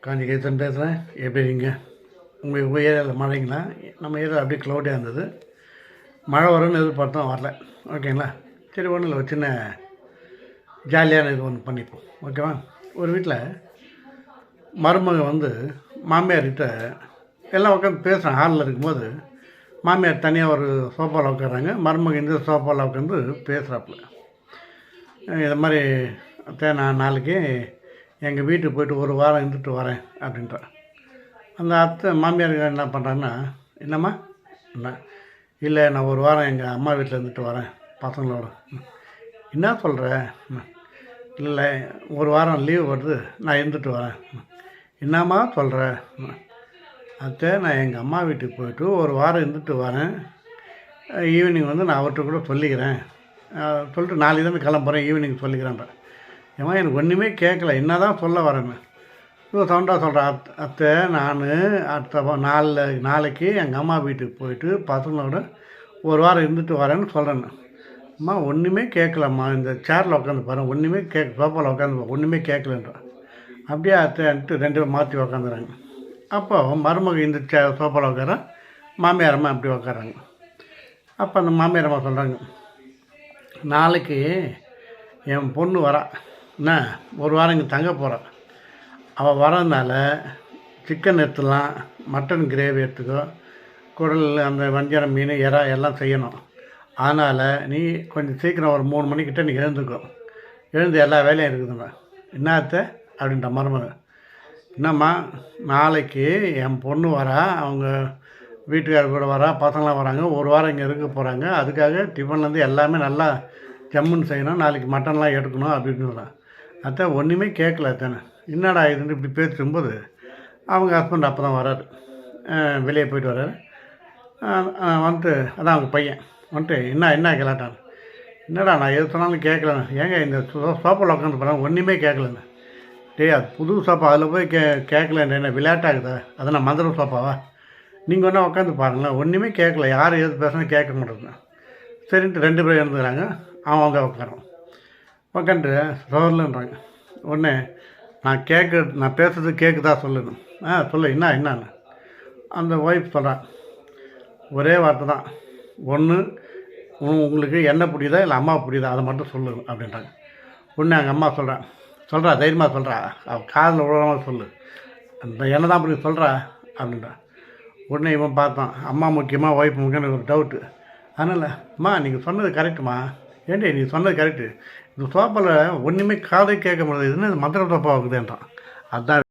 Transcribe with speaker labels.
Speaker 1: காஞ்சிகேசன் பேசுகிறேன். எப்படி இருக்கீங்க? உங்கள் ஏரியாவில் மழைங்களா? நம்ம ஏரியாவில் அப்படியே க்ளௌடியாக இருந்தது. மழை வரும்னு எதிர்பார்த்தோம், வரல. ஓகேங்களா? சரி, ஒன்றும் இல்லை, ஒரு சின்ன ஜாலியான இது ஒன்று பண்ணிப்போம். ஓகேவா? ஒரு வீட்டில் மருமகன் வந்து மாமியார்கிட்ட எல்லாம் உட்காந்து பேசுகிறேன். ஹாலில் இருக்கும்போது மாமியார் தனியாக ஒரு சோஃபாவில் உட்காடுறாங்க, மருமகன் இந்த சோஃபாவில் உட்காந்து பேசுகிறாப்புல. இது மாதிரி நான் நாளைக்கு எங்கள் வீட்டுக்கு போய்ட்டு ஒரு வாரம் இருந்துட்டு வரேன் அப்படின்றான். அந்த அத்தை மாமியார் என்ன பண்ணுறாங்கன்னா, என்னம்மா என்ன இல்லை, நான் ஒரு வாரம் எங்கள் அம்மா வீட்டில் இருந்துட்டு வரேன் பசங்களோட. என்ன சொல்கிற? இல்லை, ஒரு வாரம் லீவு வருது, நான் இருந்துட்டு வரேன். என்னம்மா சொல்கிற? அத்தை, நான் எங்கள் அம்மா வீட்டுக்கு போய்ட்டு ஒரு வாரம் இருந்துட்டு வரேன். ஈவினிங் வந்து நான் அவர்கிட்ட கூட சொல்லிக்கிறேன், சொல்லிட்டு நாளைக்கு தான் கிளம்புறேன், ஈவினிங் சொல்லிக்கிறேன்ற. ஏமா எனக்கு ஒன்றுமே கேட்கல, என்ன தான் சொல்ல வரேன்னு சவுண்டாக சொல்கிறேன். அத்தை, நான் அடுத்த நாளைக்கு எங்கள் அம்மா வீட்டுக்கு போயிட்டு பசங்களோட ஒரு வாரம் இருந்துட்டு வரேன்னு சொல்கிறேன்னு. அம்மா ஒன்றுமே கேட்கலம்மா, இந்த சேரில் உட்காந்து பாருங்கள், ஒன்றுமே சோஃபாவில் உட்காந்து ஒன்றுமே கேட்கலன்றான். அப்படியே அத்தைன்ட்டு ரெண்டு பேரும் மாற்றி உக்காந்துறாங்க. அப்போ மருமக இந்த சோஃபாவில் உட்கார, மாமியாரம்மா அப்படி உட்காராங்க. அப்போ அந்த மாமியாரம்மா சொல்கிறாங்க, நாளைக்கு என் பொண்ணு வரா, என்ன ஒரு வாரம் இங்கே தங்க போகிறான். அவள் வரதுனால சிக்கன் எடுத்துலாம், மட்டன் கிரேவி எடுத்துக்கோ, குடல், அந்த வஞ்சரம், மீன், இறா எல்லாம் செய்யணும். அதனால் நீ கொஞ்சம் சீக்கிரம் ஒரு 3 மணிக்கிட்ட நீ எழுந்துக்கோ, எழுந்து எல்லா வேலையும் இருக்குதுங்க. என்னத்த அப்படின்ற மருமகன். என்னம்மா, நாளைக்கு என் பொண்ணு வரா, அவங்க வீட்டுக்காரர் கூட வரா, பசங்களாம் வராங்க, ஒரு வாரம் இங்கே இருக்க போகிறாங்க. அதுக்காக டிஃபன்லேருந்து எல்லாமே நல்லா ஜம்முன்னு செய்யணும், நாளைக்கு மட்டன்லாம் எடுக்கணும் அப்படின்னு சொல்கிறான். அத்தை ஒன்றுமே கேட்கல. அத்தானே என்னடா இதுன்னு இப்படி பேசும்போது அவங்க ஹஸ்பண்ட் அப்போ தான் வராரு, வெளியே போயிட்டு வர்றாரு. வந்துட்டு அதான் அவங்க பையன் வந்துட்டு என்ன கேளாட்டான். என்னடா நான் எது சொன்னாலும் கேட்கலண்ணா, ஏங்க இந்த சோப்பாவில் உட்காந்து போகிறேன், ஒன்றுமே கேட்கலண்ணா. டேய், அது புது சோப்பா, அதில் போய் கேட்கலன்னு என்ன விளையாட்டாகுதா? அதை நான் மந்திர சோப்பாவா? நீங்கள் ஒன்றா உட்காந்து பாருங்களேன், ஒன்றுமே கேட்கல, யார் எது பேசுனா கேட்க மாட்டேங்க. சரின்ட்டு 2 பேரும் இருந்துக்கிறாங்க. அவங்க உட்காரோம், உட்காந்துட்டு சோர்லன்றாங்க. உடனே நான் பேசுறது கேட்குதா சொல்லணும். சொல்லு, என்னான்னு அந்த ஒய்ஃப் சொல்கிறான். ஒரே வார்த்தை தான், ஒன்று உங்களுக்கு என்ன புரியுதா இல்லை அம்மா புரியுதா, அதை மட்டும் சொல்லு அப்படின்றாங்க. உடனே எங்கள் அம்மா சொல்கிறா தைரியமாக சொல்கிறா, அவள் காதில் விழாமல் சொல்லு, அந்த என்ன தான் அப்படி சொல்கிறா அப்படின்றா. உடனே இவன் பார்த்தான், அம்மா முக்கியமாக ஒய்ஃப் முக்கியம்னு ஒரு டவுட்டு. அதனால் அம்மா நீங்கள் சொன்னது கரெக்டுமா, ஏன்டி நீ சொன்னது கரெக்டு, இந்த சோப்பாவில் ஒன்றுமே காதை கேட்க முடியாது, இதுன்னு மந்திர சோப்பா ஆகுதுன்றான். அதுதான்